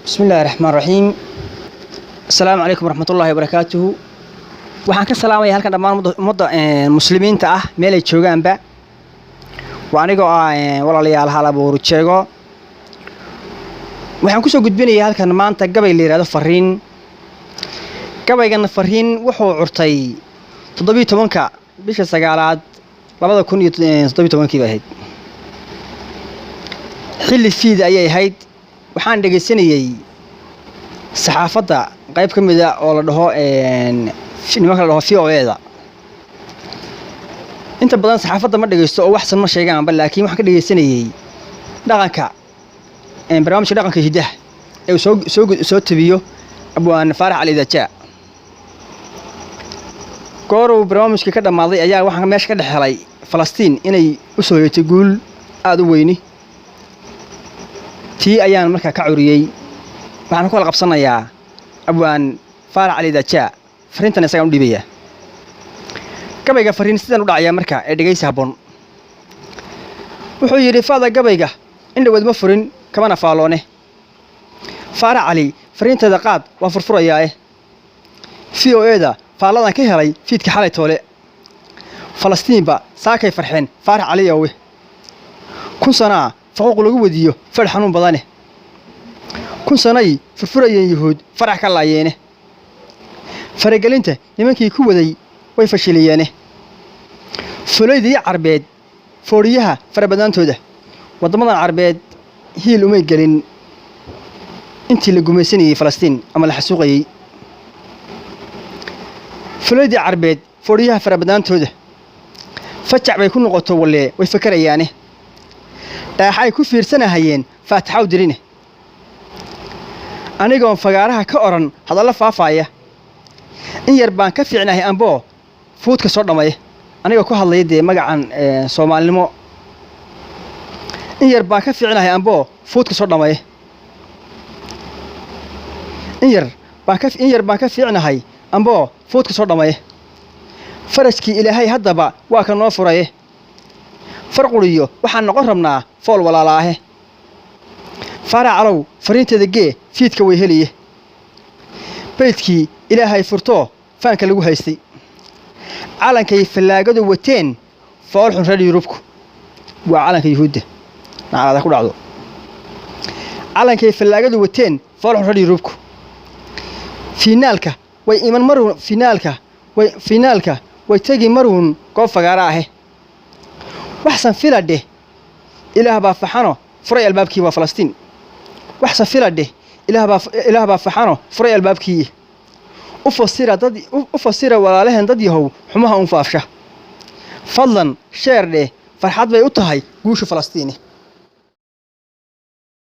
بسم الله الرحمن الرحيم. السلام عليكم ورحمة الله وبركاته. waxaan ka salaamayaa halkan dhammaan ummadda muslimiinta ah meel ay joogaanba waa aniga walaalayaal halabuur jeego waxaan ku soo gudbinayaa halkan maanta gabay la yiraahdo fariin gabaygan fariin wuxuu curtay 17ka bisha 9aad 2017 ahayd xilli fiid ayay ahayd waxaan dhageysanayay saxaafadda qayb ka mid ah oo la dhaho nimanka la dhaho VOA inta badan saxaafadda ma dhageysto oo waxsan ma sheegaanba laakiin waxaan ka dhageysanayay dhaqanka barnaamijka dhaqanka hidaha ee soo tabiyo abwaan Faarax Ali Daja goorow barnaamijka ka dhamaaday ayaa waxaan meesha ka dhaxelay Falastiin inay u soo yeetay guul aad u weyn tii ayaan markaa ka curiyay waxaan ku qabsanayaa abwaan Faarax Ali Daja fariintan isaga u dhibaya gabayga fariin sidan u dhacaya marka ee dhageysi haboon wuxuu yiri faada gabayga indhaweed ma furin kamana faaloone Faarax Ali fariintada qaad waa furfurayaa VOA faaladan ka helay fiidka xalay toole Falastiinba saakay farxeen Faarax Ali oo kun sana faquuq lagu wadiyo far xanuun badane kun sanay furfurayeen yahuud farax ka laayeene faragelinta nimankii ku waday way fashiliyeen fuleydii carbeed fooriyaha farabadantooda wadamadan carbeed hiil uma gelin intii la gumaysanayay Falastiin ama la xasuuqayay fuleydii carbeed fooriyaha farabadantooda fajac bay ku noqoto wale way fakarayaan dhaaxay ku fiirsanahayeen faataxaw dirine anigoon fagaaraha ka oran hadalla faafaya in yar baan ka fiicnahay anbo fuudka soo dhamay aniga ku hadlayay magacan Soomaalnimo in yar baan ka fiicnahay anbo fuudka soo dhamay in yar baan ka fiicnahay anbo fuudka soo dhamay farajkii Ilaahay haddaba waa ka noo furay farquriyo waxaan noqon rabnaa fool walaalaahe Faarax Alow fariinteeda gee fiidka way heliye beedkii Ilaahay furto faanka lagu haystay calankay falaagadu wateen fool xun reer Yurubku waa calanka Yahuudda nacada ku dhacdo calankay falaagadu wateen fool xun reer Yurubku finaalka way iman marun finaalka way tagi marun goob fagaara ah waxsan filade ilaah baa faxano furay albaabkii waa Falastiin waxsan filade ilaah baa faxano furay albaabkii u fasira walaalahan dad yahow xumaha faafsha fadlan sheerde farxad bay u tahay guusha Falastiin